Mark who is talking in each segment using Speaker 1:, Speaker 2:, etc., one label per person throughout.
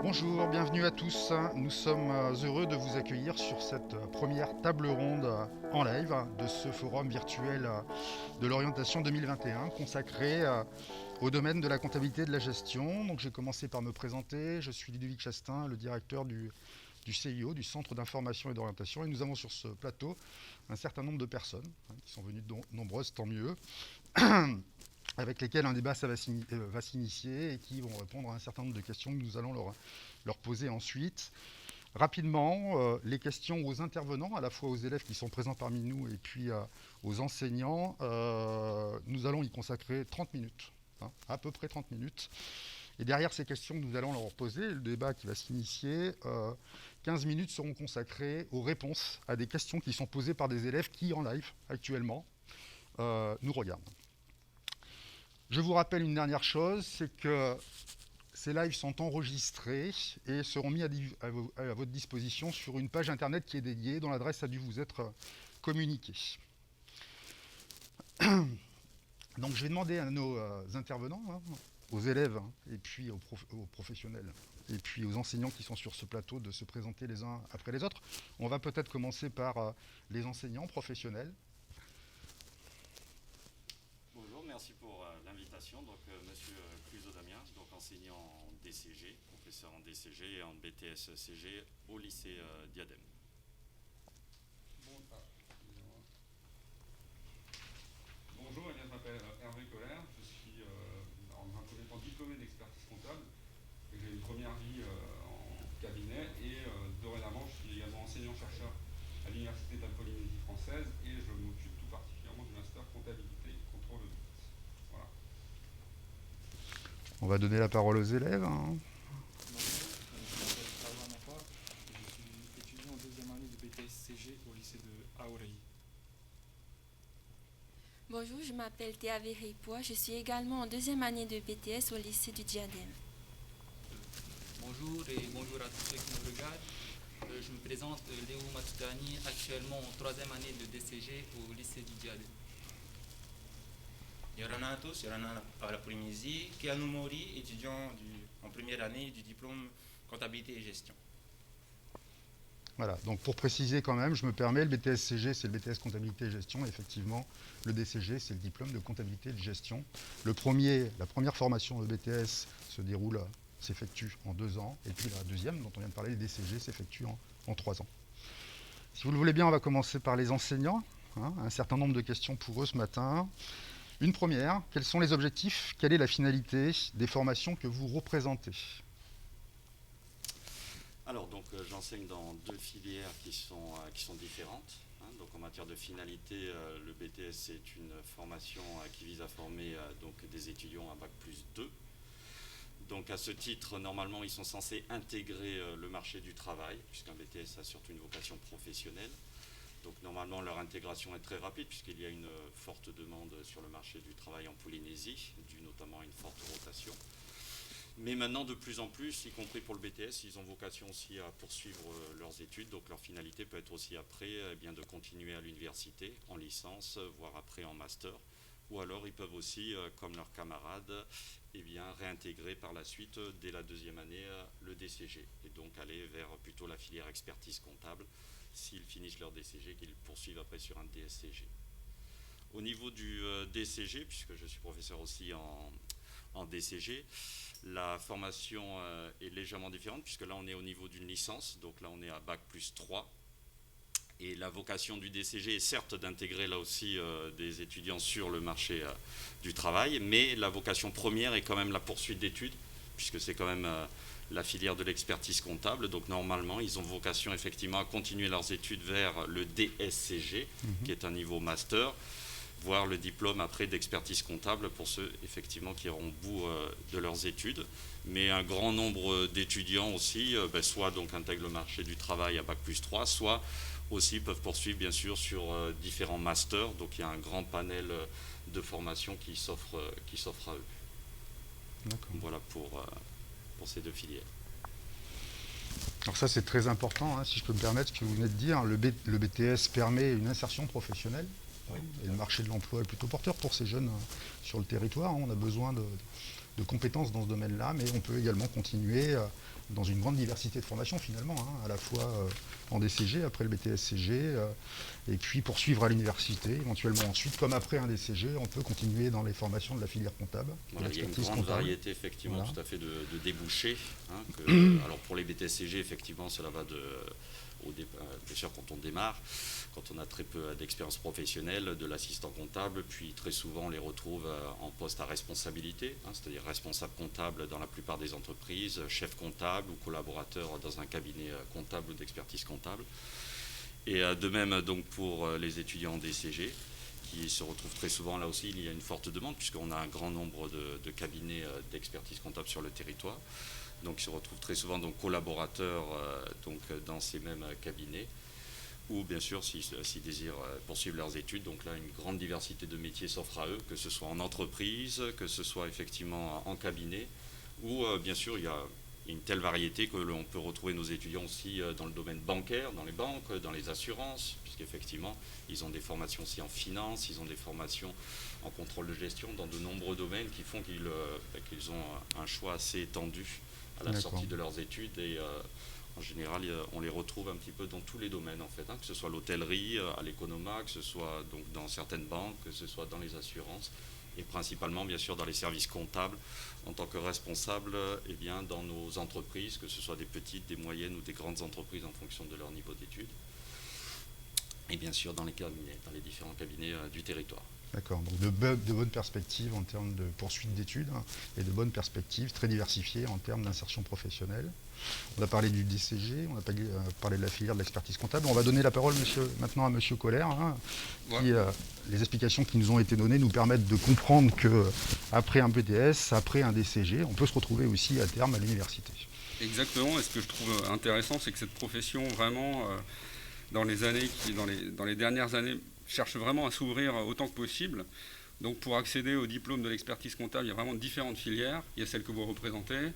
Speaker 1: Bonjour, bienvenue à tous. Nous sommes heureux de vous accueillir sur cette première table ronde en live de ce forum virtuel de l'orientation 2021 consacré au domaine de la comptabilité et de la gestion. Donc j'ai commencé par me présenter. Je suis Ludovic Chastain, le directeur du CIO, du Centre d'information et d'orientation. Et nous avons sur ce plateau un certain nombre de personnes qui sont venues nombreuses, tant mieux, avec lesquelles un débat va s'initier et qui vont répondre à un certain nombre de questions que nous allons leur poser ensuite. Rapidement, les questions aux intervenants, à la fois aux élèves qui sont présents parmi nous et puis aux enseignants, nous allons y consacrer 30 minutes, à peu près 30 minutes. Et derrière ces questions que nous allons leur poser, le débat qui va s'initier, 15 minutes seront consacrées aux réponses à des questions qui sont posées par des élèves qui, en live, actuellement, nous regardent. Je vous rappelle une dernière chose, c'est que ces lives sont enregistrés et seront mis à votre disposition sur une page internet qui est dédiée, dont l'adresse a dû vous être communiquée. Donc je vais demander à nos intervenants, aux élèves et puis aux professionnels et puis aux enseignants qui sont sur ce plateau de se présenter les uns après les autres. On va peut-être commencer par les enseignants professionnels.
Speaker 2: Bonjour, merci pour l'invitation. Donc, Monsieur Cluzot Damien, donc enseignant en DCG, professeur en DCG et en BTS CG au lycée Diadème.
Speaker 3: Bonjour, je m'appelle Hervé Colère, je suis en un premier temps diplômé d'expertise comptable. J'ai une première vie en cabinet et dorénavant je suis également enseignant-chercheur à l'Université de la Polynésie française et je m'occupe tout particulièrement du master comptabilité et contrôle audit. Voilà.
Speaker 1: On va donner la parole aux élèves.
Speaker 4: Bonjour, je m'appelle Arwa Nafar, je suis étudiant en deuxième année de BTS-CG au lycée de Aorei.
Speaker 5: Bonjour, je m'appelle Théa Véreipois, je suis également en deuxième année de BTS au lycée du Diadème.
Speaker 6: Bonjour et bonjour à tous ceux qui nous regardent. Je me présente Léo Matutani, actuellement en troisième année de DCG au lycée du Diadème.
Speaker 7: Yorana à tous, Yorana à la Polynésie, Keanu Mori, étudiant en première année du diplôme comptabilité et gestion.
Speaker 1: Voilà, donc pour préciser quand même, je me permets, le BTS-CG, c'est le BTS comptabilité et gestion. Et effectivement, le DCG, c'est le diplôme de comptabilité et de gestion. La première formation de BTS s'effectue en 2 ans. Et puis la deuxième, dont on vient de parler, le DCG, s'effectue en 3 ans. Si vous le voulez bien, on va commencer par les enseignants. Un certain nombre de questions pour eux ce matin. Une première, quels sont les objectifs, quelle est la finalité des formations que vous représentez ?
Speaker 2: Alors, donc, j'enseigne dans 2 filières qui sont différentes. Donc, en matière de finalité, le BTS, c'est une formation qui vise à former donc, des étudiants à Bac+2. Donc, à ce titre, normalement, ils sont censés intégrer le marché du travail, puisqu'un BTS a surtout une vocation professionnelle. Donc normalement leur intégration est très rapide puisqu'il y a une forte demande sur le marché du travail en Polynésie, due notamment à une forte rotation. Mais maintenant de plus en plus, y compris pour le BTS, ils ont vocation aussi à poursuivre leurs études. Donc leur finalité peut être aussi après de continuer à l'université en licence, voire après en master. Ou alors ils peuvent aussi, comme leurs camarades, réintégrer par la suite, dès la deuxième année, le DCG. Et donc aller vers plutôt la filière expertise comptable, s'ils finissent leur DCG, qu'ils poursuivent après sur un DSCG. Au niveau du DCG, puisque je suis professeur aussi en DCG, la formation est légèrement différente, puisque là on est au niveau d'une licence, donc là on est à Bac+3. Et la vocation du DCG est certes d'intégrer là aussi des étudiants sur le marché du travail, mais la vocation première est quand même la poursuite d'études, puisque c'est quand même la filière de l'expertise comptable. Donc normalement, ils ont vocation effectivement à continuer leurs études vers le DSCG, qui est un niveau master, voire le diplôme après d'expertise comptable pour ceux effectivement qui iront au bout de leurs études. Mais un grand nombre d'étudiants aussi, soit donc intègrent le marché du travail à Bac+3, soit aussi peuvent poursuivre bien sûr sur différents masters. Donc il y a un grand panel de formations qui s'offre à eux.
Speaker 1: D'accord.
Speaker 2: Voilà pour ces 2 filières.
Speaker 1: Alors ça c'est très important, si je peux me permettre, ce que vous venez de dire. Le BTS permet une insertion professionnelle. Oui. Et le marché de l'emploi est plutôt porteur pour ces jeunes sur le territoire. On a besoin de compétences dans ce domaine-là, mais on peut également continuer dans une grande diversité de formations finalement, hein, à la fois en DCG, après le BTS-CG, et puis poursuivre à l'université, éventuellement ensuite, comme après un DCG, on peut continuer dans les formations de la filière comptable.
Speaker 2: Voilà, il y a une grande variété effectivement tout à fait de débouchés. Hein, alors pour les BTS-CG, effectivement, cela va bien sûr quand on démarre, quand on a très peu d'expérience professionnelle, de l'assistant comptable, puis très souvent on les retrouve en poste à responsabilité, hein, c'est-à-dire responsable comptable dans la plupart des entreprises, chef comptable ou collaborateur dans un cabinet comptable ou d'expertise comptable. Et de même donc pour les étudiants en DCG, qui se retrouvent très souvent, là aussi il y a une forte demande puisqu'on a un grand nombre de cabinets d'expertise comptable sur le territoire. Donc ils se retrouvent très souvent donc collaborateurs dans ces mêmes cabinets, ou bien sûr s'ils désirent poursuivre leurs études. Donc là une grande diversité de métiers s'offre à eux, que ce soit en entreprise, que ce soit effectivement en cabinet, ou bien sûr il y a une telle variété que l'on peut retrouver nos étudiants aussi dans le domaine bancaire, dans les banques, dans les assurances, puisqu'effectivement ils ont des formations aussi en finance, ils ont des formations en contrôle de gestion dans de nombreux domaines qui font qu'ils ont un choix assez étendu à la sortie de leurs études, et en général on les retrouve un petit peu dans tous les domaines en fait, hein, que ce soit l'hôtellerie, à l'économat, que ce soit donc dans certaines banques, que ce soit dans les assurances, et principalement bien sûr dans les services comptables en tant que responsable dans nos entreprises, que ce soit des petites, des moyennes ou des grandes entreprises en fonction de leur niveau d'études, et bien sûr dans les cabinets, dans les différents cabinets du territoire.
Speaker 1: D'accord, donc de bonnes perspectives en termes de poursuite d'études, hein, et de bonnes perspectives très diversifiées en termes d'insertion professionnelle. On a parlé du DCG, on a parlé de la filière de l'expertise comptable. On va donner la parole maintenant à M. Colère, hein, qui, les explications qui nous ont été données nous permettent de comprendre qu'après un BTS, après un DCG, on peut se retrouver aussi à terme à l'université.
Speaker 3: Exactement, et ce que je trouve intéressant, c'est que cette profession vraiment, dans les dernières années, cherche vraiment à s'ouvrir autant que possible. Donc pour accéder au diplôme de l'expertise comptable, il y a vraiment différentes filières. Il y a celle que vous représentez.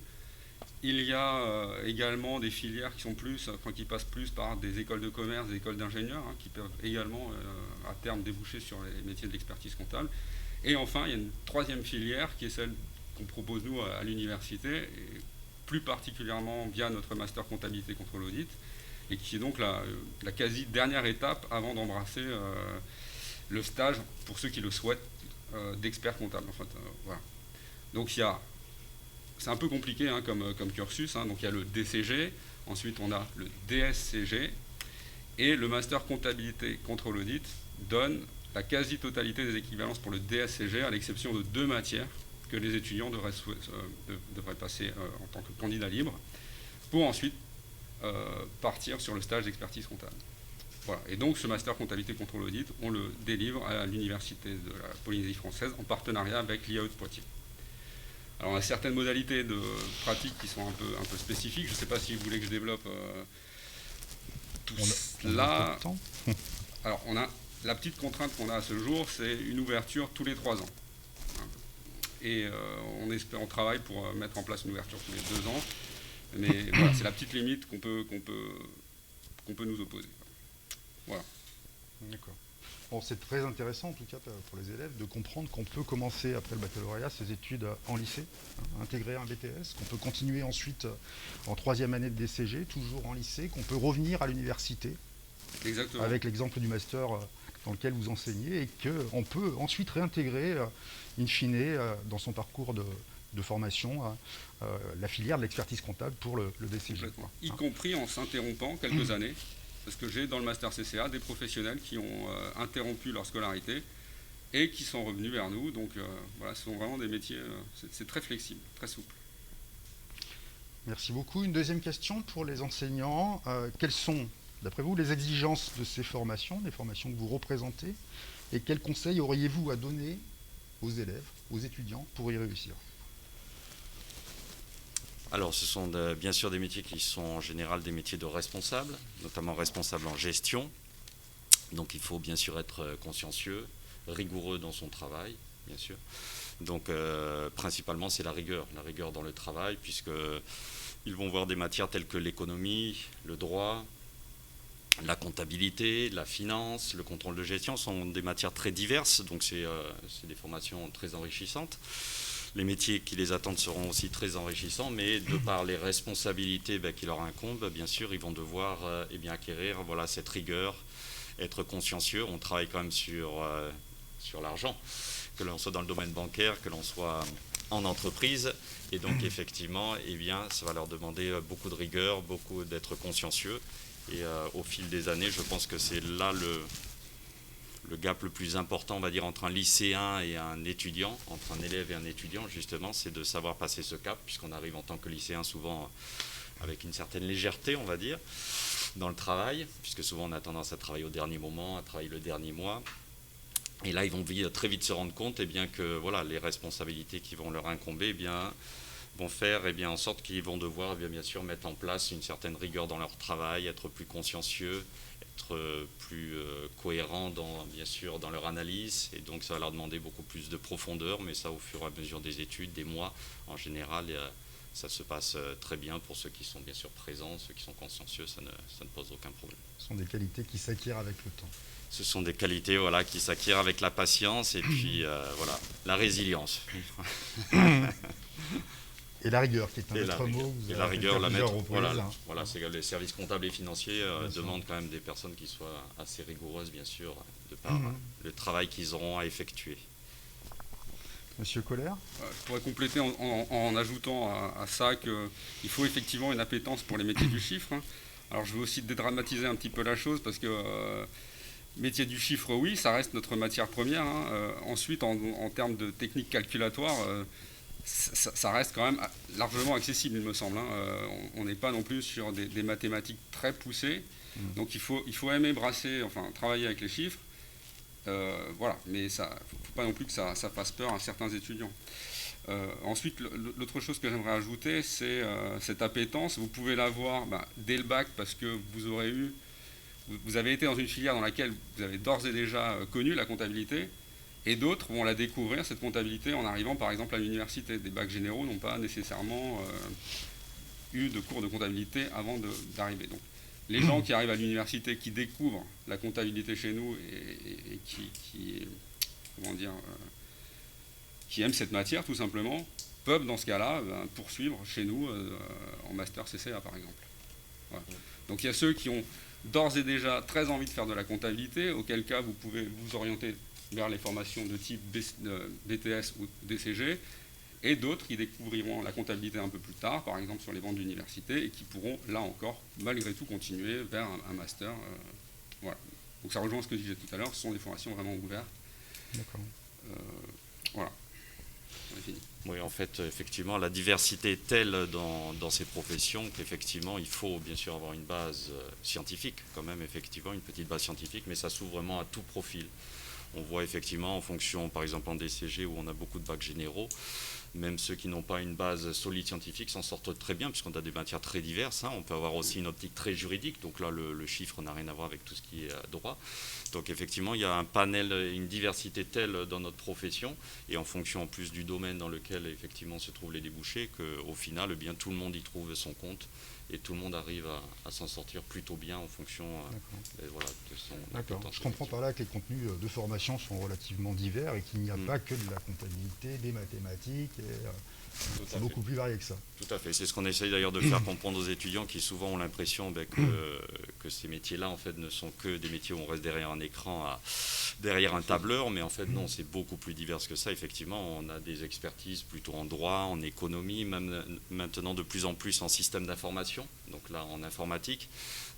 Speaker 3: Il y a également des filières qui passent plus par des écoles de commerce, des écoles d'ingénieurs, hein, qui peuvent également à terme déboucher sur les métiers de l'expertise comptable. Et enfin, il y a une troisième filière qui est celle qu'on propose nous à l'université, et plus particulièrement via notre master comptabilité contrôle audit, et qui est donc la quasi dernière étape avant d'embrasser le stage, pour ceux qui le souhaitent, d'expert comptable. En fait, voilà. Donc c'est un peu compliqué hein, comme cursus, hein. Donc il y a le DCG, ensuite on a le DSCG, et le master comptabilité contrôle audit donne la quasi-totalité des équivalences pour le DSCG, à l'exception de 2 matières que les étudiants devraient passer en tant que candidat libre, pour ensuite partir sur le stage d'expertise comptable. Voilà. Et donc ce master comptabilité contrôle audit, on le délivre à l'université de la Polynésie française en partenariat avec l'IAE de Poitiers. Alors on a certaines modalités de pratique qui sont un peu spécifiques. Je ne sais pas si vous voulez que je développe tout cela. Alors la petite contrainte qu'on a à ce jour, c'est une ouverture tous les 3 ans. Et on travaille pour mettre en place une ouverture tous les 2 ans. Mais voilà, c'est la petite limite qu'on peut nous opposer. Voilà.
Speaker 1: D'accord. Bon, c'est très intéressant en tout cas pour les élèves de comprendre qu'on peut commencer après le baccalauréat ses études en lycée, hein, intégrer un BTS, qu'on peut continuer ensuite en 3e année de DCG, toujours en lycée, qu'on peut revenir à l'université.
Speaker 3: Exactement.
Speaker 1: Avec l'exemple du master dans lequel vous enseignez, et qu'on peut ensuite réintégrer in fine dans son parcours de formation la filière de l'expertise comptable pour le DCG.
Speaker 3: Y compris en s'interrompant quelques années, parce que j'ai dans le master CCA des professionnels qui ont interrompu leur scolarité et qui sont revenus vers nous. Donc voilà, ce sont vraiment des métiers, c'est très flexible, très souple.
Speaker 1: Merci beaucoup. Une deuxième question pour les enseignants. Quelles sont, d'après vous, les exigences de ces formations, des formations que vous représentez, et quels conseils auriez-vous à donner aux élèves, aux étudiants, pour y réussir ?
Speaker 2: Alors, ce sont bien sûr des métiers qui sont en général des métiers de responsables, notamment responsables en gestion. Donc, il faut bien sûr être consciencieux, rigoureux dans son travail, bien sûr. Donc, principalement, c'est la rigueur dans le travail, puisqu'ils vont voir des matières telles que l'économie, le droit, la comptabilité, la finance, le contrôle de gestion, sont des matières très diverses, donc c'est des formations très enrichissantes. les métiers qui les attendent seront aussi très enrichissants, mais de par les responsabilités qui leur incombent, bien sûr, ils vont devoir acquérir cette rigueur, être consciencieux. On travaille quand même sur l'argent, que l'on soit dans le domaine bancaire, que l'on soit en entreprise, et donc effectivement, ça va leur demander beaucoup de rigueur, beaucoup d'être consciencieux, et au fil des années, je pense que c'est là le gap le plus important, on va dire, entre un lycéen et un étudiant, entre un élève et un étudiant, justement, c'est de savoir passer ce cap, puisqu'on arrive en tant que lycéen souvent avec une certaine légèreté, on va dire, dans le travail, puisque souvent on a tendance à travailler au dernier moment, à travailler le dernier mois. Et là, ils vont très vite se rendre compte que les responsabilités qui vont leur incomber vont faire en sorte qu'ils vont devoir bien sûr mettre en place une certaine rigueur dans leur travail, être plus consciencieux, être plus cohérents bien sûr dans leur analyse, et donc ça va leur demander beaucoup plus de profondeur, mais ça au fur et à mesure des études, des mois en général, ça se passe très bien pour ceux qui sont bien sûr présents, ceux qui sont consciencieux, ça ne pose aucun problème.
Speaker 1: Ce sont des qualités qui s'acquièrent avec le temps.
Speaker 2: Ce sont des qualités qui s'acquièrent avec la patience et puis la résilience.
Speaker 1: Et la rigueur, qui est un autre mot.
Speaker 2: Et la rigueur, c'est les services comptables et financiers demandent quand même des personnes qui soient assez rigoureuses, bien sûr, de par le travail qu'ils auront à effectuer.
Speaker 1: Monsieur Colère ?
Speaker 3: Je pourrais compléter en ajoutant à ça qu'il faut effectivement une appétence pour les métiers du chiffre. Alors je veux aussi dédramatiser un petit peu la chose parce que métier du chiffre, oui, ça reste notre matière première. Ensuite, en termes de techniques calculatoires, ça reste quand même largement accessible, il me semble. On n'est pas non plus sur des mathématiques très poussées. Donc il faut aimer travailler avec les chiffres. Mais il ne faut pas non plus que ça fasse peur à certains étudiants. Ensuite, l'autre chose que j'aimerais ajouter, c'est cette appétence. Vous pouvez l'avoir dès le bac parce que vous avez été dans une filière dans laquelle vous avez d'ores et déjà connu la comptabilité, et d'autres vont la découvrir, cette comptabilité, en arrivant par exemple à l'université. Des bacs généraux n'ont pas nécessairement eu de cours de comptabilité avant d'arriver. Donc, les gens qui arrivent à l'université, qui découvrent la comptabilité chez nous et qui aiment cette matière tout simplement, peuvent dans ce cas-là poursuivre chez nous en master CCA par exemple. Voilà. Donc il y a ceux qui ont d'ores et déjà très envie de faire de la comptabilité, auquel cas vous pouvez vous orienter vers les formations de type BTS ou DCG, et d'autres qui découvriront la comptabilité un peu plus tard, par exemple sur les bancs d'université, et qui pourront, là encore, malgré tout, continuer vers un master. Voilà. Donc ça rejoint ce que je disais tout à l'heure, ce sont des formations vraiment ouvertes.
Speaker 1: D'accord.
Speaker 3: Voilà. On est fini.
Speaker 2: Oui, en fait, effectivement, la diversité est telle dans ces professions qu'effectivement, il faut bien sûr avoir une base scientifique, quand même, effectivement, une petite base scientifique, mais ça s'ouvre vraiment à tout profil. On voit effectivement en fonction, par exemple en DCG, où on a beaucoup de bacs généraux, même ceux qui n'ont pas une base solide scientifique s'en sortent très bien, puisqu'on a des matières très diverses. On peut avoir aussi une optique très juridique, donc là, le chiffre n'a rien à voir avec tout ce qui est droit. Donc effectivement, il y a un panel, une diversité telle dans notre profession, et en fonction en plus du domaine dans lequel effectivement se trouvent les débouchés, qu'au final, tout le monde y trouve son compte, et tout le monde arrive à s'en sortir plutôt bien en fonction de son...
Speaker 1: D'accord. Je comprends par là que les contenus de formation sont relativement divers et qu'il n'y a pas que de la comptabilité, des mathématiques, c'est beaucoup plus varié que ça.
Speaker 2: Tout à fait. C'est ce qu'on essaye d'ailleurs de faire comprendre aux étudiants qui souvent ont l'impression que ces métiers-là en fait ne sont que des métiers où on reste derrière un écran, derrière un tableur, mais en fait non, c'est beaucoup plus divers que ça. Effectivement, on a des expertises plutôt en droit, en économie, même maintenant de plus en plus en système d'information, donc là en informatique.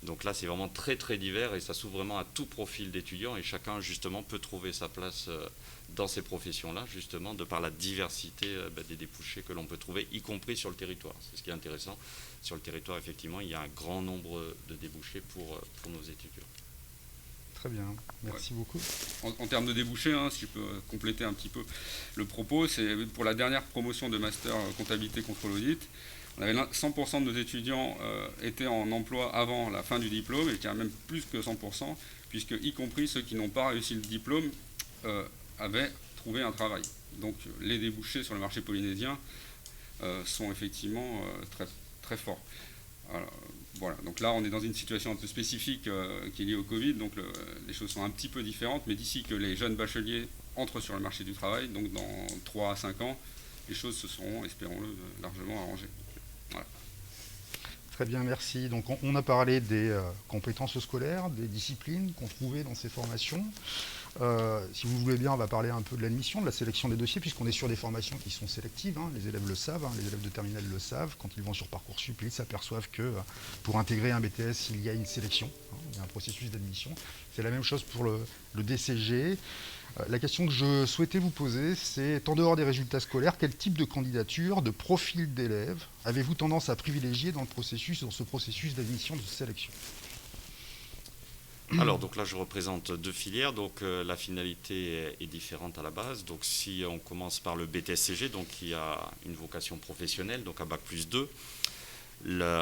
Speaker 2: Donc là c'est vraiment très très divers et ça s'ouvre vraiment à tout profil d'étudiants et chacun justement peut trouver sa place dans ces professions-là, justement, de par la diversité des débouchés que l'on peut trouver, y compris sur le territoire. C'est ce qui est intéressant. Sur le territoire, effectivement, il y a un grand nombre de débouchés pour nos étudiants.
Speaker 1: Très bien, merci beaucoup.
Speaker 3: En termes de débouchés, si je peux compléter un petit peu le propos, c'est pour la dernière promotion de master comptabilité contrôle audit, on avait 100% de nos étudiants étaient en emploi avant la fin du diplôme, et qu'il y a même plus que 100%, puisque y compris ceux qui n'ont pas réussi le diplôme avaient trouvé un travail. Donc les débouchés sur le marché polynésien sont effectivement très, très forts. Alors, voilà, donc là on est dans une situation un peu spécifique qui est liée au Covid, donc les choses sont un petit peu différentes, mais d'ici que les jeunes bacheliers entrent sur le marché du travail, donc dans 3 à 5 ans, les choses se seront, espérons-le, largement arrangées. Voilà.
Speaker 1: Très bien, merci. Donc on a parlé des compétences scolaires, des disciplines qu'on trouvait dans ces formations. Si vous voulez bien, on va parler un peu de l'admission, de la sélection des dossiers, puisqu'on est sur des formations qui sont sélectives. Les élèves le savent, les élèves de terminale le savent. Quand ils vont sur Parcoursup, ils s'aperçoivent que pour intégrer un BTS, il y a une sélection, il y a un processus d'admission. C'est la même chose pour le DCG. La question que je souhaitais vous poser, c'est, en dehors des résultats scolaires, quel type de candidature, de profil d'élèves avez-vous tendance à privilégier dans ce processus d'admission, de sélection?
Speaker 2: Alors donc là je représente 2 filières, donc la finalité est différente à la base. Donc si on commence par le BTS-CG, donc qui a une vocation professionnelle, donc à Bac+2,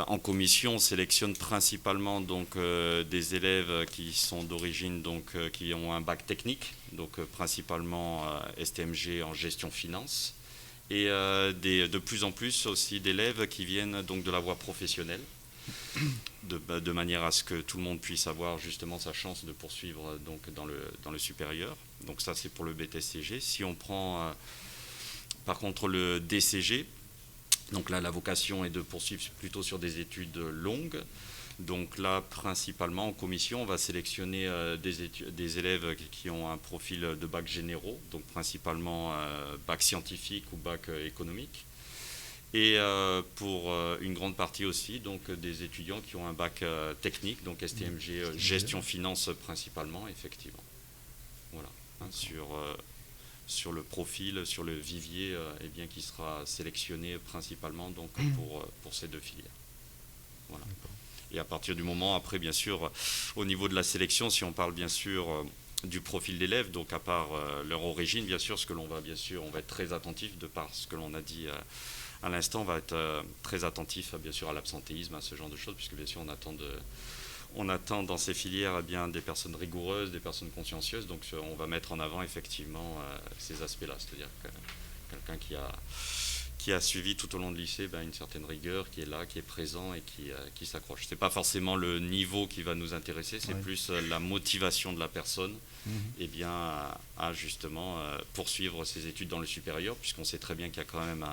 Speaker 2: en commission on sélectionne principalement donc des élèves qui sont d'origine, donc qui ont un bac technique, donc principalement STMG en gestion finance, et de plus en plus aussi d'élèves qui viennent donc de la voie professionnelle. De manière à ce que tout le monde puisse avoir justement sa chance de poursuivre donc dans le supérieur. Donc ça c'est pour le BTS-CG. Si on prend par contre le DCG, donc là la vocation est de poursuivre plutôt sur des études longues. Donc là principalement en commission on va sélectionner des élèves qui ont un profil de bac généraux, donc principalement bac scientifique ou bac économique. Et pour une grande partie aussi, donc des étudiants qui ont un bac technique, donc STMG, gestion finance principalement, effectivement. Voilà, sur le profil, sur le vivier, eh bien, qui sera sélectionné principalement donc, pour ces 2 filières. Voilà. Et à partir du moment, après, bien sûr, au niveau de la sélection, si on parle bien sûr du profil d'élèves, donc à part leur origine, bien sûr, ce que l'on va, bien sûr, on va être très attentif de par ce que l'on a dit à l'instant, on va être très attentif bien sûr à l'absentéisme, à ce genre de choses, puisque bien sûr on attend dans ces filières bien, des personnes rigoureuses, des personnes consciencieuses, donc on va mettre en avant effectivement ces aspects-là, c'est-à-dire que quelqu'un qui a suivi tout au long de lycée une certaine rigueur, qui est là, qui est présent et qui s'accroche. Ce n'est pas forcément le niveau qui va nous intéresser, c'est plus la motivation de la personne et bien, à justement poursuivre ses études dans le supérieur, puisqu'on sait très bien qu'il y a quand même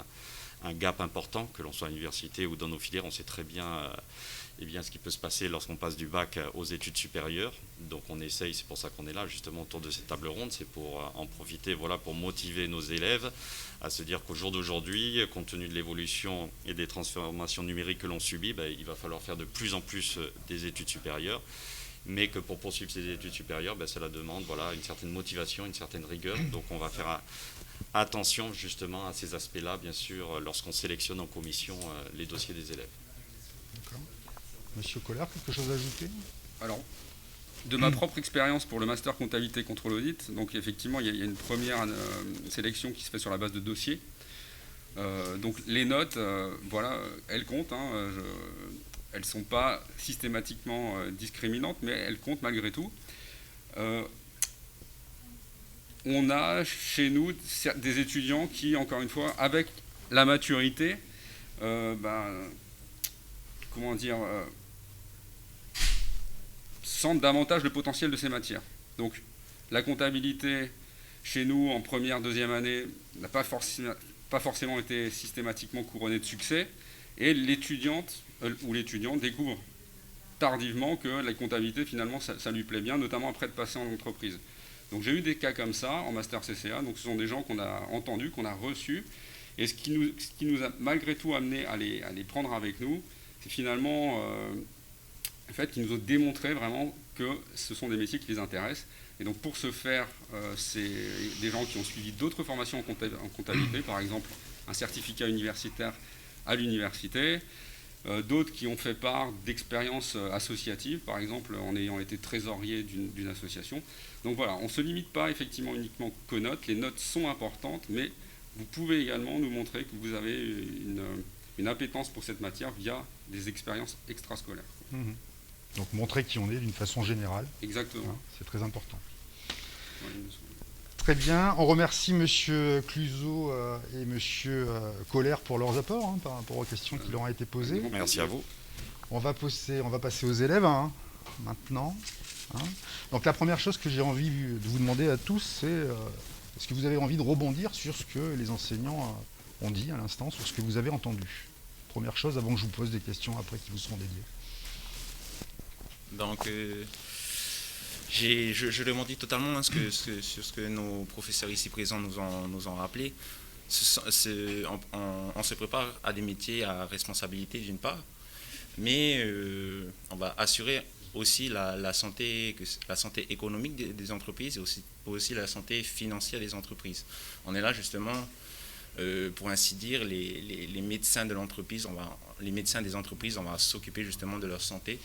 Speaker 2: un gap important, que l'on soit à l'université ou dans nos filières, on sait très bien, ce qui peut se passer lorsqu'on passe du bac aux études supérieures. Donc on essaye, c'est pour ça qu'on est là justement autour de cette table ronde, c'est pour en profiter, voilà, pour motiver nos élèves à se dire qu'au jour d'aujourd'hui, compte tenu de l'évolution et des transformations numériques que l'on subit, il va falloir faire de plus en plus des études supérieures, mais que pour poursuivre ces études supérieures, cela demande une certaine motivation, une certaine rigueur. Donc on va faire attention justement à ces aspects-là, bien sûr, lorsqu'on sélectionne en commission les dossiers des élèves.
Speaker 1: D'accord. Monsieur Collard, quelque chose à ajouter?
Speaker 3: Alors, de ma propre expérience pour le master comptabilité contrôle audit, donc effectivement il y a une première sélection qui se fait sur la base de dossiers. Donc les notes, elles comptent, elles ne sont pas systématiquement discriminantes, mais elles comptent malgré tout. On a chez nous des étudiants qui, encore une fois, avec la maturité, sentent davantage le potentiel de ces matières. Donc la comptabilité, chez nous, en première, deuxième année, n'a pas forcément été systématiquement couronnée de succès, et l'étudiante ou l'étudiant découvre tardivement que la comptabilité, finalement, ça lui plaît bien, notamment après de passer en entreprise. Donc j'ai eu des cas comme ça en master CCA, donc ce sont des gens qu'on a entendus, qu'on a reçus, et ce qui nous a malgré tout amené à les prendre avec nous, c'est finalement le fait qu'ils nous ont démontré vraiment que ce sont des métiers qui les intéressent. Et donc pour ce faire, c'est des gens qui ont suivi d'autres formations en comptabilité, par exemple un certificat universitaire à l'université, d'autres qui ont fait part d'expériences associatives, par exemple en ayant été trésorier d'une association. Donc voilà, on ne se limite pas effectivement uniquement qu'aux notes, les notes sont importantes, mais vous pouvez également nous montrer que vous avez une appétence pour cette matière via des expériences extrascolaires.
Speaker 1: Mmh. Donc montrer qui on est d'une façon générale.
Speaker 3: Exactement.
Speaker 1: C'est très important.
Speaker 3: Ouais,
Speaker 1: très bien, on remercie M. Cluzot et M. Collère pour leurs apports par rapport aux questions qui leur ont été posées.
Speaker 2: Merci à vous.
Speaker 1: On va passer aux élèves maintenant. Donc la première chose que j'ai envie de vous demander à tous, c'est est-ce que vous avez envie de rebondir sur ce que les enseignants ont dit à l'instant, sur ce que vous avez entendu. Première chose, avant que je vous pose des questions après qui vous seront dédiées.
Speaker 7: Donc, je rebondis totalement hein, sur ce que nos professeurs ici présents nous ont rappelé. On se prépare à des métiers à responsabilité d'une part, mais on va assurer aussi la santé économique des entreprises et aussi la santé financière des entreprises. On est là justement, pour ainsi dire, les médecins de l'entreprise, les médecins des entreprises, on va s'occuper justement de leur santé.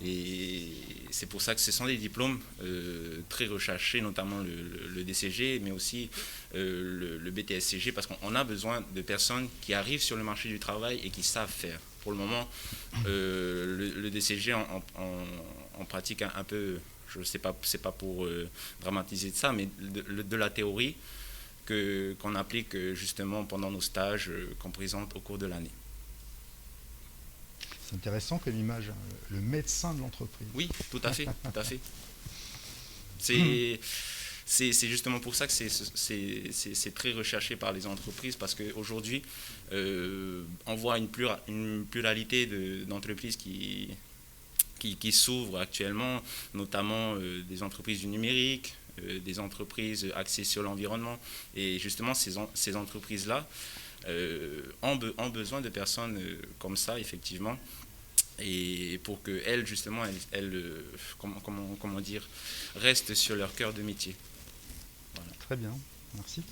Speaker 7: Et c'est pour ça que ce sont des diplômes très recherchés, notamment le DCG, mais aussi le BTS-CG, parce qu'on a besoin de personnes qui arrivent sur le marché du travail et qui savent faire. Pour le moment, le DCG, on pratique un peu, je ne sais pas, c'est pas pour dramatiser de ça, mais de la théorie qu'on applique justement pendant nos stages qu'on présente au cours de l'année.
Speaker 1: C'est intéressant comme image, hein, le médecin de l'entreprise.
Speaker 7: Oui, tout à fait, tout à fait. C'est justement pour ça que c'est très recherché par les entreprises, parce qu'aujourd'hui, on voit une pluralité d'entreprises qui s'ouvrent actuellement, notamment des entreprises du numérique, des entreprises axées sur l'environnement. Et justement, ces entreprises-là ont besoin de personnes comme ça, effectivement, et pour qu'elles, justement, comment dire, restent sur leur cœur de métier. Voilà.
Speaker 1: Très bien, merci.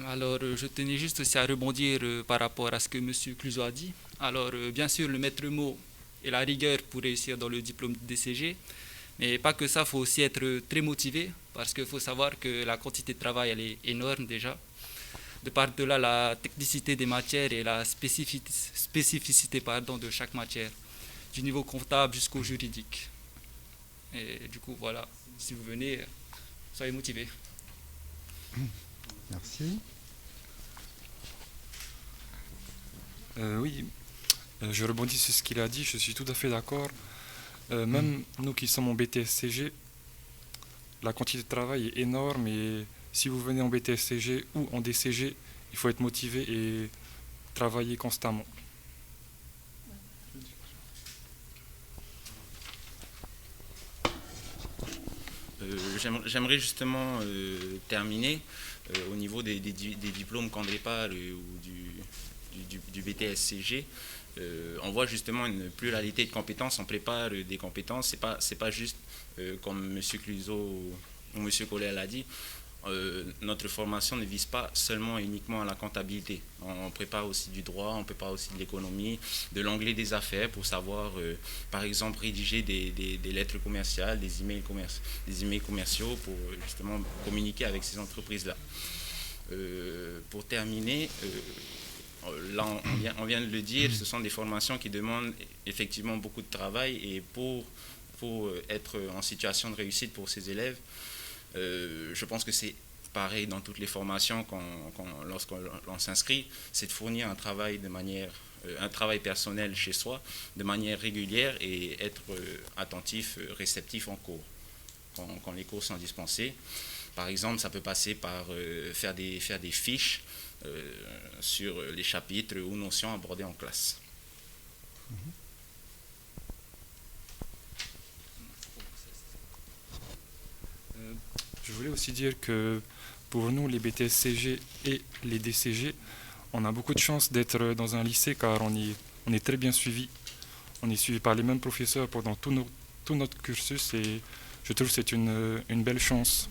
Speaker 6: Alors, je tenais juste aussi à rebondir par rapport à ce que M. Cluzot a dit. Alors, bien sûr, le maître mot est la rigueur pour réussir dans le diplôme de DCG, mais pas que ça, il faut aussi être très motivé, parce qu'il faut savoir que la quantité de travail, elle est énorme déjà. De par de là, la technicité des matières et la spécificité de chaque matière, du niveau comptable jusqu'au juridique. Et du coup, voilà, si vous venez, soyez motivés.
Speaker 1: Merci.
Speaker 4: Oui, je rebondis sur ce qu'il a dit, je suis tout à fait d'accord. Même nous qui sommes en BTS-CG, la quantité de travail est énorme et si vous venez en BTS-CG ou en DCG, il faut être motivé et travailler constamment.
Speaker 7: J'aimerais justement terminer au niveau des diplômes qu'André parle ou du BTS-CG. On voit justement une pluralité de compétences, on prépare des compétences, c'est pas juste comme M. Cluzot ou M. Collet l'a dit, notre formation ne vise pas seulement et uniquement à la comptabilité. On prépare aussi du droit, on prépare aussi de l'économie, de l'anglais des affaires pour savoir, par exemple, rédiger des lettres commerciales, des emails commerciaux pour justement communiquer avec ces entreprises-là. Pour terminer, là on vient de le dire, ce sont des formations qui demandent effectivement beaucoup de travail et pour être en situation de réussite pour ces élèves, je pense que c'est pareil dans toutes les formations lorsqu'on s'inscrit, c'est de fournir un travail un travail personnel chez soi de manière régulière et être attentif, réceptif en cours, quand les cours sont dispensés. Par exemple, ça peut passer par faire des fiches sur les chapitres ou notions abordées en classe.
Speaker 4: Je voulais aussi dire que pour nous, les BTS-CG et les DCG, on a beaucoup de chance d'être dans un lycée car on est très bien suivi. On est suivi par les mêmes professeurs pendant tout notre cursus et je trouve que c'est une belle chance.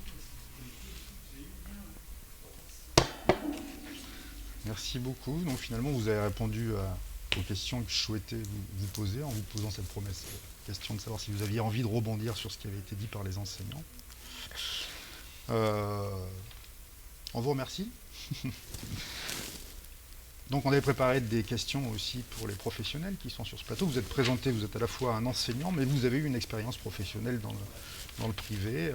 Speaker 1: Merci beaucoup. Donc finalement, vous avez répondu aux questions que je souhaitais vous poser en vous posant cette question de savoir si vous aviez envie de rebondir sur ce qui avait été dit par les enseignants. On vous remercie. Donc on avait préparé des questions aussi pour les professionnels qui sont sur ce plateau. Vous êtes présenté, vous êtes à la fois un enseignant, mais vous avez eu une expérience professionnelle dans le privé.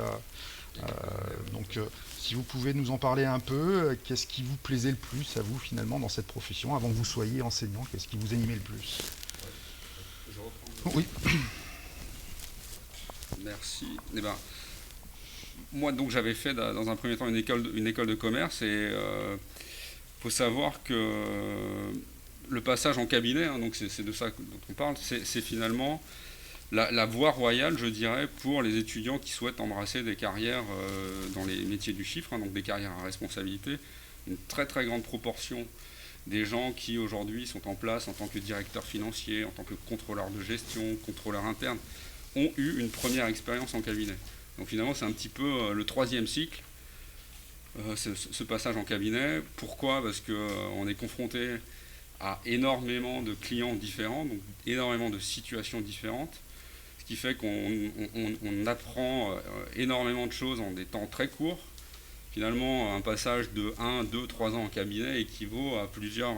Speaker 1: Donc si vous pouvez nous en parler un peu, qu'est-ce qui vous plaisait le plus à vous finalement dans cette profession, avant que vous soyez enseignant, qu'est-ce qui vous animait le plus?
Speaker 3: Je reprends.
Speaker 1: Oui.
Speaker 3: Merci. moi, donc, j'avais fait dans un premier temps une école de commerce et faut savoir que le passage en cabinet, hein, donc c'est de ça dont on parle, c'est finalement la voie royale, je dirais, pour les étudiants qui souhaitent embrasser des carrières dans les métiers du chiffre, hein, donc des carrières à responsabilité. Une très très grande proportion des gens qui aujourd'hui sont en place en tant que directeur financier, en tant que contrôleur de gestion, contrôleur interne, ont eu une première expérience en cabinet. Donc finalement c'est un petit peu le troisième cycle, ce passage en cabinet. Pourquoi ? Parce qu'on est confronté à énormément de clients différents, donc énormément de situations différentes, ce qui fait qu'on apprend énormément de choses en des temps très courts. Finalement, un passage de 1, 2, 3 ans en cabinet équivaut à plusieurs,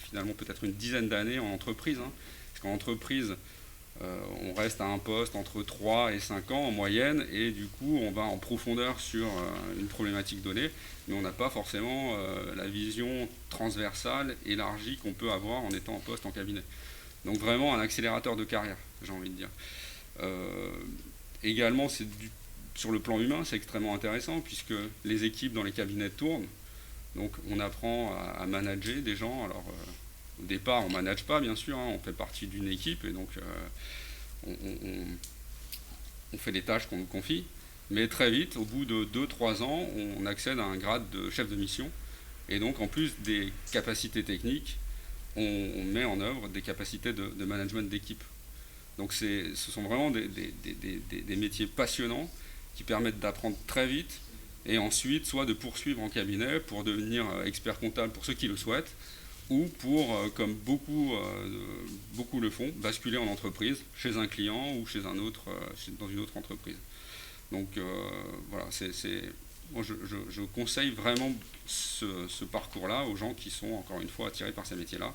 Speaker 3: finalement peut-être une dizaine d'années en entreprise. Hein. Parce qu'en entreprise, on reste à un poste entre 3 et 5 ans en moyenne, et du coup, on va en profondeur sur une problématique donnée, mais on n'a pas forcément la vision transversale, élargie qu'on peut avoir en étant en poste en cabinet. Donc vraiment un accélérateur de carrière, j'ai envie de dire. Également, sur le plan humain, c'est extrêmement intéressant, puisque les équipes dans les cabinets tournent, donc on apprend à manager des gens. Alors au départ, on ne manage pas, bien sûr, hein, on fait partie d'une équipe, et donc on fait les tâches qu'on nous confie, mais très vite, au bout de 2-3 ans, on accède à un grade de chef de mission, et donc en plus des capacités techniques, on met en œuvre des capacités de management d'équipe. Donc ce sont vraiment des métiers passionnants qui permettent d'apprendre très vite, et ensuite soit de poursuivre en cabinet pour devenir expert comptable pour ceux qui le souhaitent, ou pour, comme beaucoup le font, basculer en entreprise, chez un client ou chez un autre, dans une autre entreprise. Donc voilà, moi je conseille vraiment ce parcours-là aux gens qui sont, encore une fois, attirés par ces métiers-là.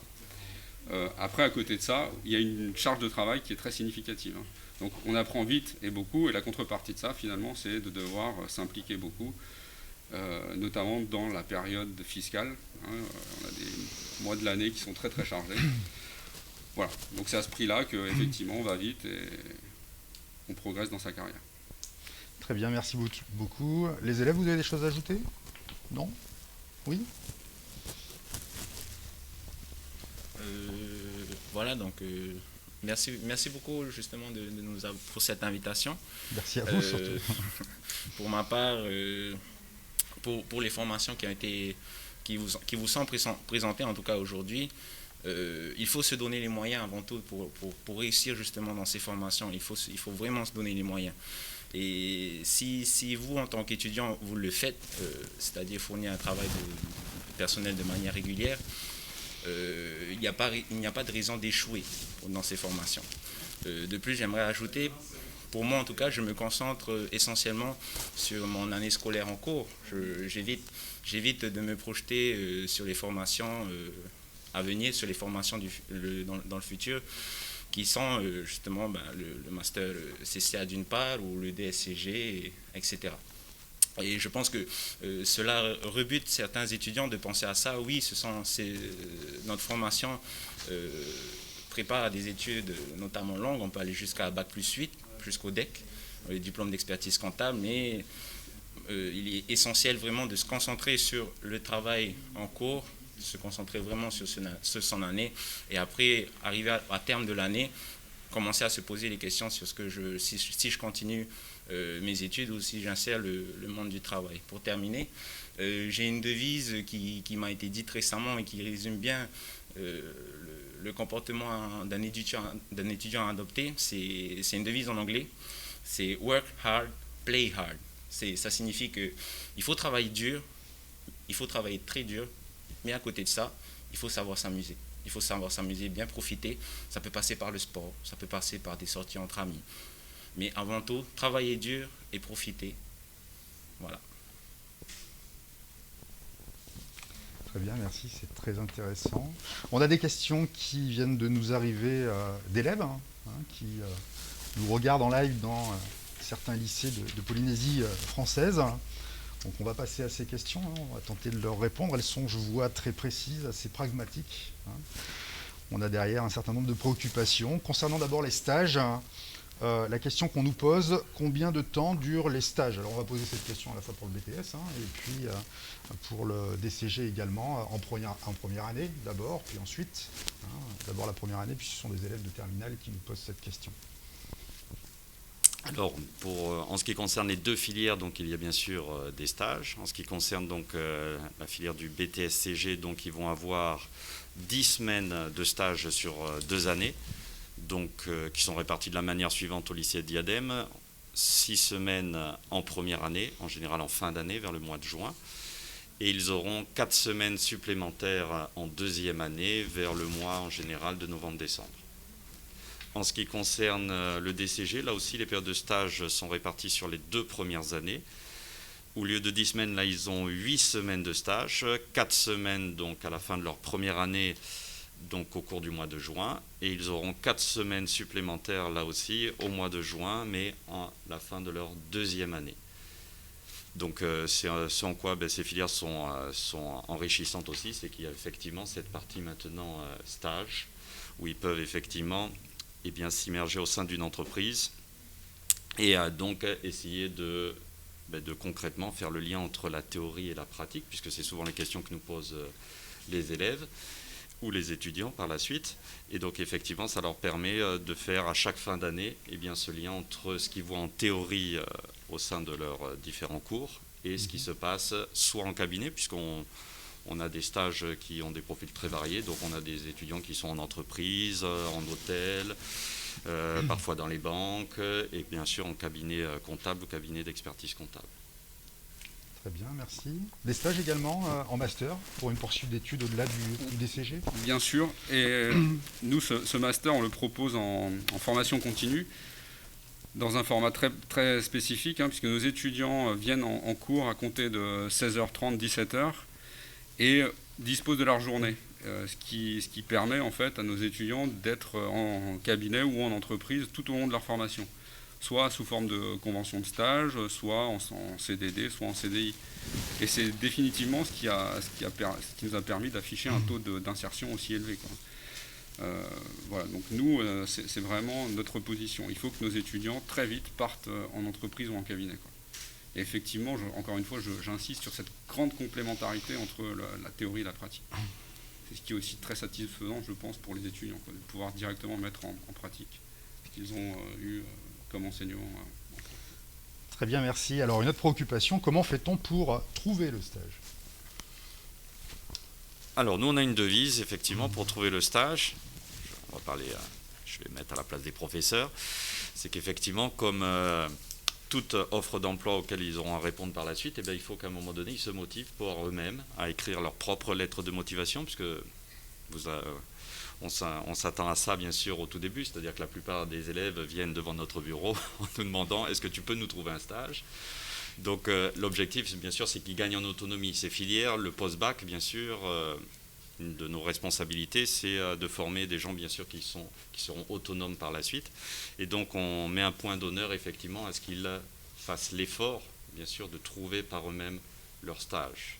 Speaker 3: Après, à côté de ça, il y a une charge de travail qui est très significative. Hein. Donc on apprend vite et beaucoup, et la contrepartie de ça, finalement, c'est de devoir s'impliquer beaucoup, notamment dans la période fiscale. Hein. On a des mois de l'année qui sont très très chargés. Voilà, donc c'est à ce prix-là qu'effectivement on va vite et on progresse dans sa carrière.
Speaker 1: Très bien, merci beaucoup. Les élèves, vous avez des choses à ajouter ? Non ? Oui ?
Speaker 7: Voilà, donc merci beaucoup justement pour cette invitation.
Speaker 1: Merci à vous surtout.
Speaker 7: Pour ma part, pour les formations qui vous sont présentées en tout cas aujourd'hui, il faut se donner les moyens avant tout pour réussir justement dans ces formations. Il faut vraiment se donner les moyens. Et si vous, en tant qu'étudiant, vous le faites, c'est-à-dire fournir un travail personnel de manière régulière, il n'y a pas de raison d'échouer dans ces formations. De plus, j'aimerais ajouter, pour moi en tout cas, je me concentre essentiellement sur mon année scolaire en cours. J'évite de me projeter sur les formations à venir, sur les formations dans le futur, qui sont justement le master CCA d'une part, ou le DSCG, etc. Et je pense que cela rebute certains étudiants de penser à ça. Oui, notre formation prépare à des études notamment longues. On peut aller jusqu'à Bac+8, jusqu'au DEC, le diplôme d'expertise comptable, mais il est essentiel vraiment de se concentrer sur le travail en cours, de se concentrer vraiment sur son année, et après, arriver à terme de l'année, commencer à se poser les questions sur si je continue mes études ou si j'insère le monde du travail. Pour terminer, j'ai une devise qui m'a été dite récemment et qui résume bien le comportement d'un étudiant à adopter. C'est une devise en anglais, c'est « work hard, play hard ». Ça signifie qu'il faut travailler dur, il faut travailler très dur, mais à côté de ça, il faut savoir s'amuser. Il faut savoir s'amuser, bien profiter. Ça peut passer par le sport, ça peut passer par des sorties entre amis. Mais avant tout, travailler dur et profiter. Voilà.
Speaker 1: Très bien, merci, c'est très intéressant. On a des questions qui viennent de nous arriver d'élèves qui nous regardent en live dans certains lycées de Polynésie française. Donc on va passer à ces questions, on va tenter de leur répondre. Elles sont, je vois, très précises, assez pragmatiques. On a derrière un certain nombre de préoccupations. Concernant d'abord les stages, la question qu'on nous pose, combien de temps durent les stages? Alors on va poser cette question à la fois pour le BTS et puis pour le DCG également, en première année d'abord, puis ensuite, d'abord la première année, puis ce sont des élèves de terminale qui nous posent cette question.
Speaker 2: Alors, en ce qui concerne les deux filières, donc il y a bien sûr des stages. En ce qui concerne donc la filière du BTS-CG, donc ils vont avoir 10 semaines de stage sur 2 années, donc qui sont répartis de la manière suivante au lycée de Diadème. 6 semaines en première année, en général en fin d'année, vers le mois de juin. Et ils auront 4 semaines supplémentaires en deuxième année, vers le mois en général de novembre-décembre. En ce qui concerne le DCG, là aussi les périodes de stage sont réparties sur les 2 premières années. Au lieu de 10 semaines, là ils ont 8 semaines de stage, 4 semaines donc à la fin de leur première année, donc au cours du mois de juin, et ils auront 4 semaines supplémentaires là aussi au mois de juin, mais à la fin de leur deuxième année. Donc c'est en quoi ces filières sont enrichissantes aussi, c'est qu'il y a effectivement cette partie maintenant stage, où ils peuvent effectivement s'immerger au sein d'une entreprise et donc essayer de concrètement faire le lien entre la théorie et la pratique, puisque c'est souvent les questions que nous posent les élèves ou les étudiants par la suite. Et donc effectivement, ça leur permet de faire à chaque fin d'année ce lien entre ce qu'ils voient en théorie au sein de leurs différents cours et ce qui se passe soit en cabinet, puisqu'on a des stages qui ont des profils très variés, donc on a des étudiants qui sont en entreprise, en hôtel, parfois dans les banques, et bien sûr en cabinet comptable ou cabinet d'expertise comptable.
Speaker 1: Très bien, merci. Des stages également en master pour une poursuite d'études au-delà du DCG?
Speaker 3: Bien sûr, et nous ce master on le propose en formation continue, dans un format très, très spécifique, puisque nos étudiants viennent en cours à compter de 16h30, 17h, et disposent de leur journée, ce qui permet en fait à nos étudiants d'être en cabinet ou en entreprise tout au long de leur formation, soit sous forme de convention de stage, soit en CDD, soit en CDI. Et c'est définitivement ce qui nous a permis d'afficher un taux d'insertion aussi élevé, quoi. Voilà, donc nous, c'est vraiment notre position. Il faut que nos étudiants très vite partent en entreprise ou en cabinet, quoi. Et effectivement, encore une fois, j'insiste sur cette grande complémentarité entre la théorie et la pratique. C'est ce qui est aussi très satisfaisant, je pense, pour les étudiants, quoi, de pouvoir directement mettre en pratique ce qu'ils ont eu comme enseignement.
Speaker 1: Très bien, merci. Alors, une autre préoccupation, comment fait-on pour trouver le stage?
Speaker 2: Alors, nous, on a une devise, effectivement, pour trouver le stage. On va parler, je vais mettre à la place des professeurs. C'est qu'effectivement, comme toute offre d'emploi auquel ils auront à répondre par la suite, il faut qu'à un moment donné, ils se motivent pour eux-mêmes à écrire leur propre lettre de motivation, puisque on s'attend à ça, bien sûr, au tout début, c'est-à-dire que la plupart des élèves viennent devant notre bureau en nous demandant « est-ce que tu peux nous trouver un stage ?» Donc l'objectif, bien sûr, c'est qu'ils gagnent en autonomie. Ces filières, le post-bac, bien sûr, une de nos responsabilités, c'est de former des gens, bien sûr, qui seront autonomes par la suite. Et donc on met un point d'honneur, effectivement, à ce qu'ils fassent l'effort, bien sûr, de trouver par eux-mêmes leur stage.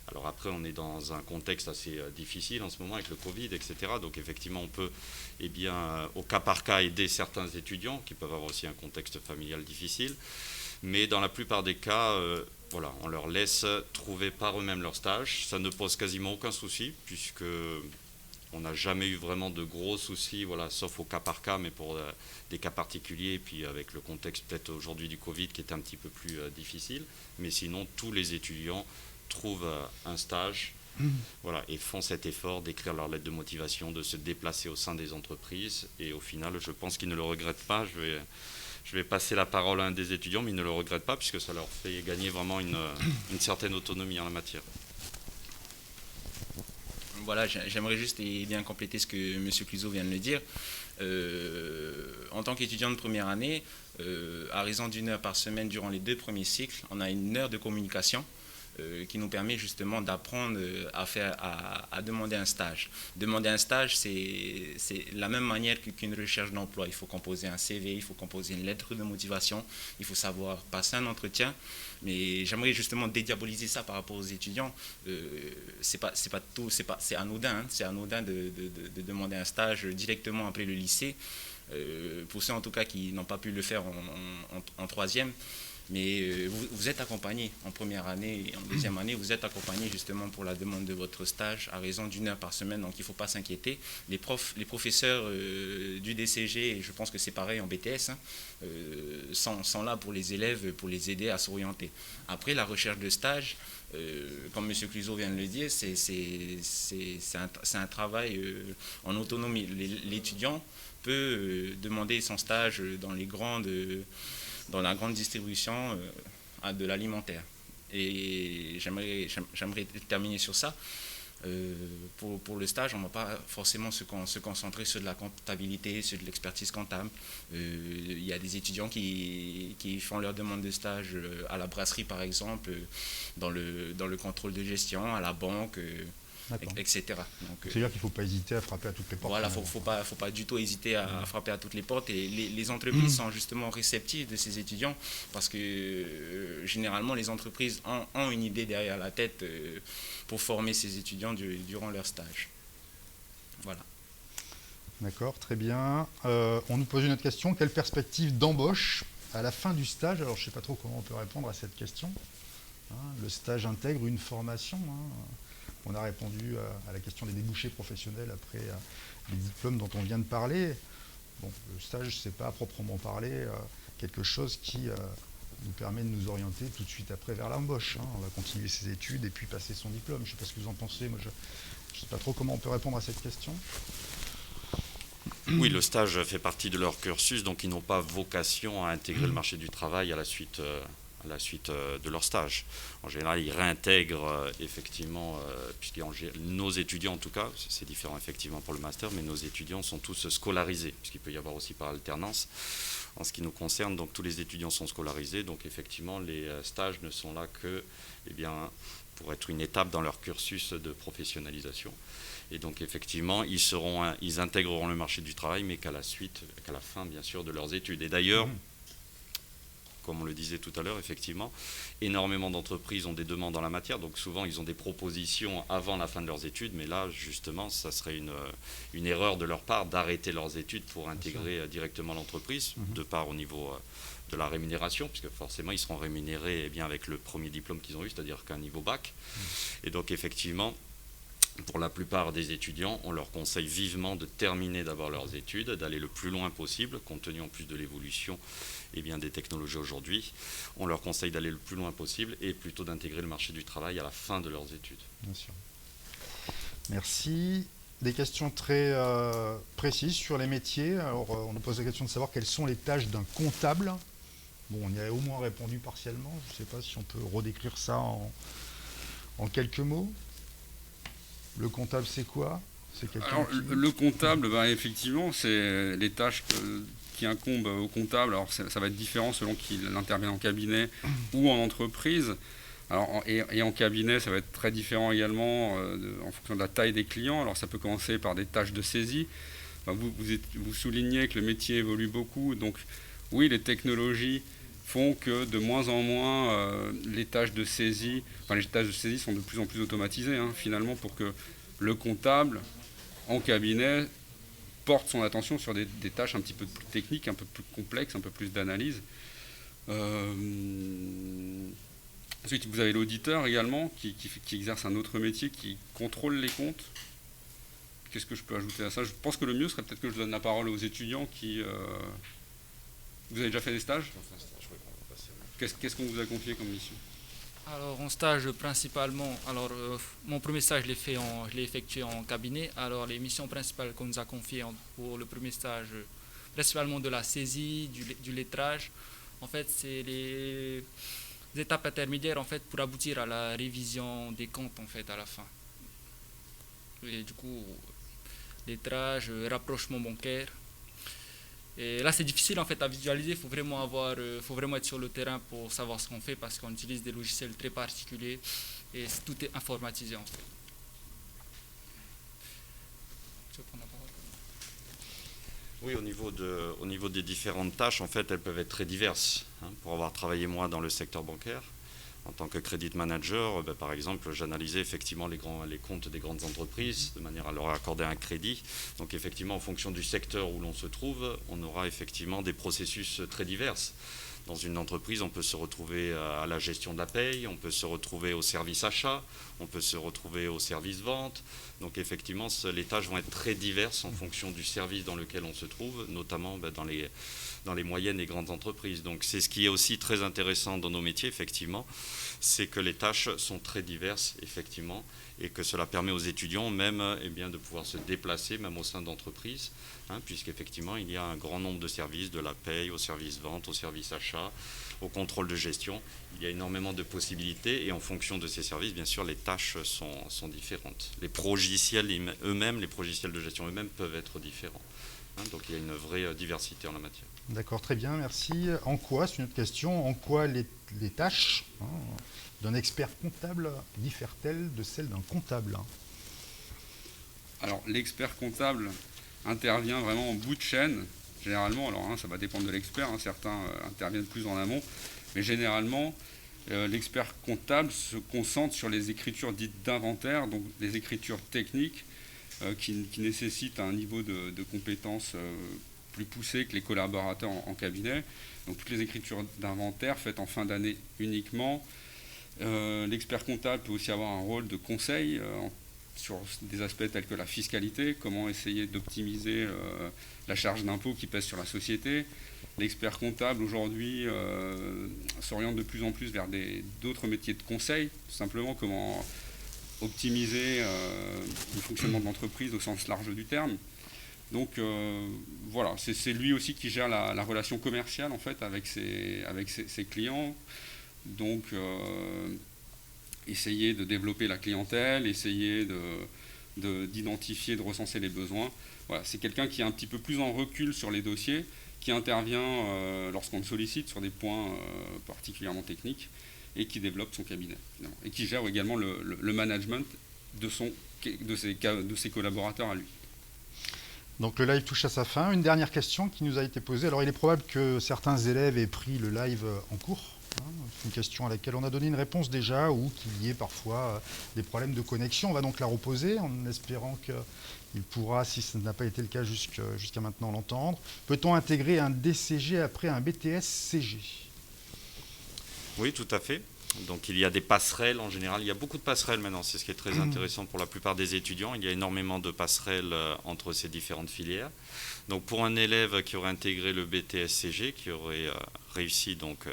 Speaker 2: Alors après, on est dans un contexte assez difficile en ce moment avec le Covid, etc. Donc effectivement, on peut, au cas par cas, aider certains étudiants qui peuvent avoir aussi un contexte familial difficile. Mais dans la plupart des cas, voilà, on leur laisse trouver par eux-mêmes leur stage. Ça ne pose quasiment aucun souci, puisque on n'a jamais eu vraiment de gros soucis, voilà, sauf au cas par cas, mais pour des cas particuliers, et puis avec le contexte peut-être aujourd'hui du Covid qui est un petit peu plus difficile. Mais sinon, tous les étudiants trouvent un stage, voilà, et font cet effort d'écrire leur lettre de motivation, de se déplacer au sein des entreprises. Et au final, je pense qu'ils ne le regrettent pas. Je vais passer la parole à un des étudiants, mais ils ne le regrettent pas, puisque ça leur fait gagner vraiment une certaine autonomie en la matière.
Speaker 7: Voilà, j'aimerais juste bien compléter ce que M. Cluzot vient de le dire. En tant qu'étudiant de première année, à raison d'1 heure par semaine durant les 2 premiers cycles, on a 1 heure de communication qui nous permet justement d'apprendre à demander un stage. Demander un stage, c'est la même manière qu'une recherche d'emploi. Il faut composer un CV, il faut composer une lettre de motivation, il faut savoir passer un entretien. Mais j'aimerais justement dédiaboliser ça par rapport aux étudiants. C'est anodin, c'est anodin de demander un stage directement après le lycée. pour ceux en tout cas qui n'ont pas pu le faire en troisième. Mais vous êtes accompagné en première année et en deuxième année, vous êtes accompagné justement pour la demande de votre stage à raison d'1 heure par semaine, donc il ne faut pas s'inquiéter. Les professeurs du DCG, et je pense que c'est pareil en BTS, hein, sont là pour les élèves, pour les aider à s'orienter. Après, la recherche de stage, comme M. Cluzot vient de le dire, c'est un travail en autonomie. L'étudiant peut demander son stage dans la grande distribution de l'alimentaire. Et j'aimerais terminer sur ça. Pour le stage, on ne va pas forcément se concentrer sur de la comptabilité, sur de l'expertise comptable. Il y a des étudiants qui font leur demande de stage à la brasserie, par exemple, dans le contrôle de gestion, à la banque, etc.
Speaker 1: C'est-à-dire qu'il ne faut pas hésiter à frapper à toutes les portes.
Speaker 7: Voilà, il ne faut pas du tout hésiter à frapper à toutes les portes. Et les entreprises sont justement réceptives de ces étudiants parce que généralement, les entreprises ont une idée derrière la tête pour former ces étudiants durant leur stage. Voilà.
Speaker 1: D'accord, très bien. On nous pose une autre question. Quelle perspective d'embauche à la fin du stage? Alors, je ne sais pas trop comment on peut répondre à cette question. Hein, le stage intègre une formation. On a répondu à la question des débouchés professionnels après les diplômes dont on vient de parler. Bon, le stage, ce n'est pas à proprement parler quelque chose qui nous permet de nous orienter tout de suite après vers l'embauche. On va continuer ses études et puis passer son diplôme. Je ne sais pas ce que vous en pensez. Moi, je ne sais pas trop comment on peut répondre à cette question.
Speaker 2: Oui, le stage fait partie de leur cursus, donc ils n'ont pas vocation à intégrer le marché du travail à la suite de leur stage. En général, ils réintègrent effectivement, puisque nos étudiants en tout cas, c'est différent effectivement pour le master, mais nos étudiants sont tous scolarisés, puisqu'il peut y avoir aussi par alternance. En ce qui nous concerne, donc tous les étudiants sont scolarisés, donc effectivement les stages ne sont là que pour être une étape dans leur cursus de professionnalisation. Et donc effectivement, ils intégreront le marché du travail, mais qu'à la fin bien sûr de leurs études. Et d'ailleurs, comme on le disait tout à l'heure, effectivement, énormément d'entreprises ont des demandes en la matière, donc souvent ils ont des propositions avant la fin de leurs études, mais là justement ça serait une erreur de leur part d'arrêter leurs études pour intégrer directement l'entreprise, de part au niveau de la rémunération, puisque forcément ils seront rémunérés avec le premier diplôme qu'ils ont eu, c'est-à-dire qu'un niveau bac. Et donc effectivement, pour la plupart des étudiants, on leur conseille vivement de terminer d'abord leurs études, d'aller le plus loin possible, compte tenu en plus de l'évolution des technologies aujourd'hui. On leur conseille d'aller le plus loin possible et plutôt d'intégrer le marché du travail à la fin de leurs études.
Speaker 1: Bien sûr. Merci. Des questions très précises sur les métiers. Alors, on nous pose la question de savoir quelles sont les tâches d'un comptable. Bon, on y a au moins répondu partiellement. Je ne sais pas si on peut redécrire ça en quelques mots. Le comptable, c'est quoi?
Speaker 3: Alors, le comptable, effectivement, c'est les tâches qui incombent au comptable. Alors, ça va être différent selon qu'il intervient en cabinet ou en entreprise. Alors, et en cabinet, ça va être très différent également en fonction de la taille des clients. Alors, ça peut commencer par des tâches de saisie. Vous soulignez que le métier évolue beaucoup. Donc, oui, les technologies font que de moins en moins les tâches de saisie sont de plus en plus automatisées, finalement, pour que le comptable en cabinet porte son attention sur des tâches un petit peu plus techniques, un peu plus complexes, un peu plus d'analyse. Ensuite, vous avez l'auditeur également qui exerce un autre métier, qui contrôle les comptes. Qu'est-ce que je peux ajouter à ça? Je pense que le mieux serait peut-être que je donne la parole aux étudiants qui... Vous avez déjà fait des stages? Qu'est-ce qu'on vous a confié comme mission?
Speaker 6: Alors en stage principalement, mon premier stage je l'ai effectué en cabinet. Alors les missions principales qu'on nous a confiées pour le premier stage, principalement de la saisie, du lettrage, en fait c'est les étapes intermédiaires en fait pour aboutir à la révision des comptes en fait à la fin. Et du coup, lettrage, rapprochement bancaire. Et là, c'est difficile en fait à visualiser. Il faut vraiment être sur le terrain pour savoir ce qu'on fait parce qu'on utilise des logiciels très particuliers et tout est informatisé en fait. Tu veux prendre la parole?
Speaker 2: Oui, au niveau des différentes tâches, en fait, elles peuvent être très diverses. Pour avoir travaillé moi dans le secteur bancaire, En tant que credit manager, par exemple, j'analysais effectivement les comptes des grandes entreprises de manière à leur accorder un crédit. Donc effectivement, en fonction du secteur où l'on se trouve, on aura effectivement des processus très divers. Dans une entreprise, on peut se retrouver à la gestion de la paye, on peut se retrouver au service achat, on peut se retrouver au service vente. Donc effectivement, les tâches vont être très diverses en fonction du service dans lequel on se trouve, notamment dans les moyennes et grandes entreprises. Donc c'est ce qui est aussi très intéressant dans nos métiers, effectivement, c'est que les tâches sont très diverses, effectivement, et que cela permet aux étudiants même de pouvoir se déplacer, même au sein d'entreprises, puisqu'effectivement, il y a un grand nombre de services, de la paye, au service vente, au service achat, au contrôle de gestion. Il y a énormément de possibilités et en fonction de ces services, bien sûr, les tâches sont différentes. Les progiciels eux-mêmes, les progiciels de gestion eux-mêmes peuvent être différents. Donc il y a une vraie diversité en la matière.
Speaker 1: D'accord, très bien, merci. En quoi, c'est une autre question, en quoi les tâches d'un expert comptable diffèrent-elles de celles d'un comptable?
Speaker 3: Alors l'expert comptable intervient vraiment en bout de chaîne, généralement. Alors ça va dépendre de l'expert, certains interviennent plus en amont, mais généralement l'expert comptable se concentre sur les écritures dites d'inventaire, donc les écritures techniques qui nécessitent un niveau de compétence plus poussé que les collaborateurs en cabinet. Donc toutes les écritures d'inventaire faites en fin d'année uniquement. L'expert comptable peut aussi avoir un rôle de conseil sur des aspects tels que la fiscalité, comment essayer d'optimiser la charge d'impôt qui pèse sur la société. L'expert comptable aujourd'hui s'oriente de plus en plus vers d'autres métiers de conseil, tout simplement comment optimiser le fonctionnement de l'entreprise au sens large du terme. Donc voilà, c'est lui aussi qui gère la relation commerciale en fait avec ses clients. Donc essayer de développer la clientèle, essayer d'identifier, de recenser les besoins. Voilà, c'est quelqu'un qui est un petit peu plus en recul sur les dossiers, qui intervient lorsqu'on le sollicite sur des points particulièrement techniques et qui développe son cabinet, finalement, et qui gère également le management de ses collaborateurs à lui.
Speaker 1: Donc le live touche à sa fin. Une dernière question qui nous a été posée. Alors il est probable que certains élèves aient pris le live en cours. C'est une question à laquelle on a donné une réponse déjà, ou qu'il y ait parfois des problèmes de connexion. On va donc la reposer en espérant qu'il pourra, si ce n'a pas été le cas jusqu'à maintenant, l'entendre. Peut-on intégrer un DCG après un BTS-CG?
Speaker 2: Oui, tout à fait. Donc il y a des passerelles en général, il y a beaucoup de passerelles maintenant, c'est ce qui est très intéressant pour la plupart des étudiants. Il y a énormément de passerelles entre ces différentes filières. Donc pour un élève qui aurait intégré le BTS-CG, qui aurait réussi donc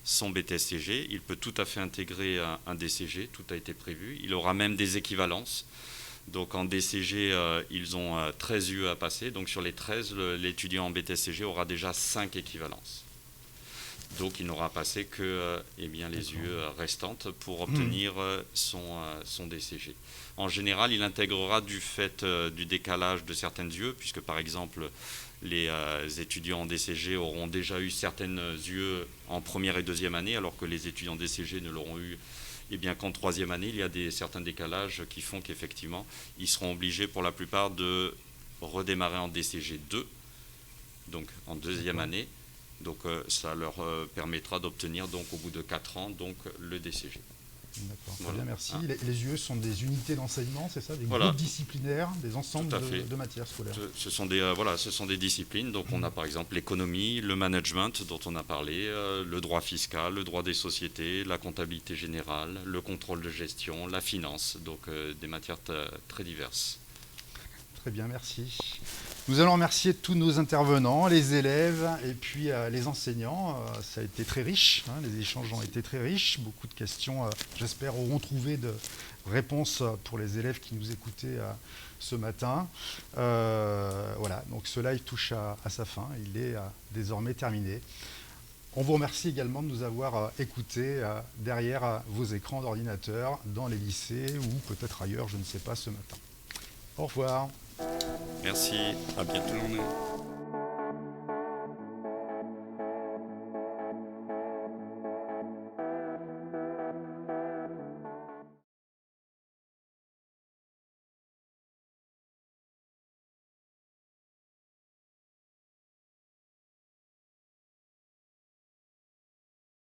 Speaker 2: son BTS-CG, il peut tout à fait intégrer un DCG, tout a été prévu. Il aura même des équivalences. Donc en DCG, ils ont 13 UE à passer. Donc sur les 13, l'étudiant en BTS-CG aura déjà 5 équivalences. Donc il n'aura passé que les UE restantes pour obtenir son DCG. En général, il intégrera du fait du décalage de certaines UE, puisque par exemple, les étudiants en DCG auront déjà eu certaines UE en première et deuxième année, alors que les étudiants en DCG ne l'auront eu qu'en troisième année. Il y a certains décalages qui font qu'effectivement, ils seront obligés pour la plupart de redémarrer en DCG 2, donc en deuxième année. Donc ça leur permettra d'obtenir donc au bout de 4 ans donc le DCG.
Speaker 1: D'accord, très bien, merci. Les UE sont des unités d'enseignement, c'est ça? Des groupes disciplinaires, des ensembles de matières scolaires.
Speaker 2: Ce sont des disciplines. Donc on a par exemple l'économie, le management dont on a parlé, le droit fiscal, le droit des sociétés, la comptabilité générale, le contrôle de gestion, la finance. Donc des matières très diverses.
Speaker 1: Très bien, merci. Nous allons remercier tous nos intervenants, les élèves et puis les enseignants. Ça a été très riche, les échanges ont été très riches. Beaucoup de questions, j'espère, auront trouvé de réponses pour les élèves qui nous écoutaient ce matin. Voilà, donc ce live touche à sa fin, il est désormais terminé. On vous remercie également de nous avoir écoutés derrière vos écrans d'ordinateur, dans les lycées ou peut-être ailleurs, je ne sais pas, ce matin. Au revoir.
Speaker 2: Merci, à bientôt.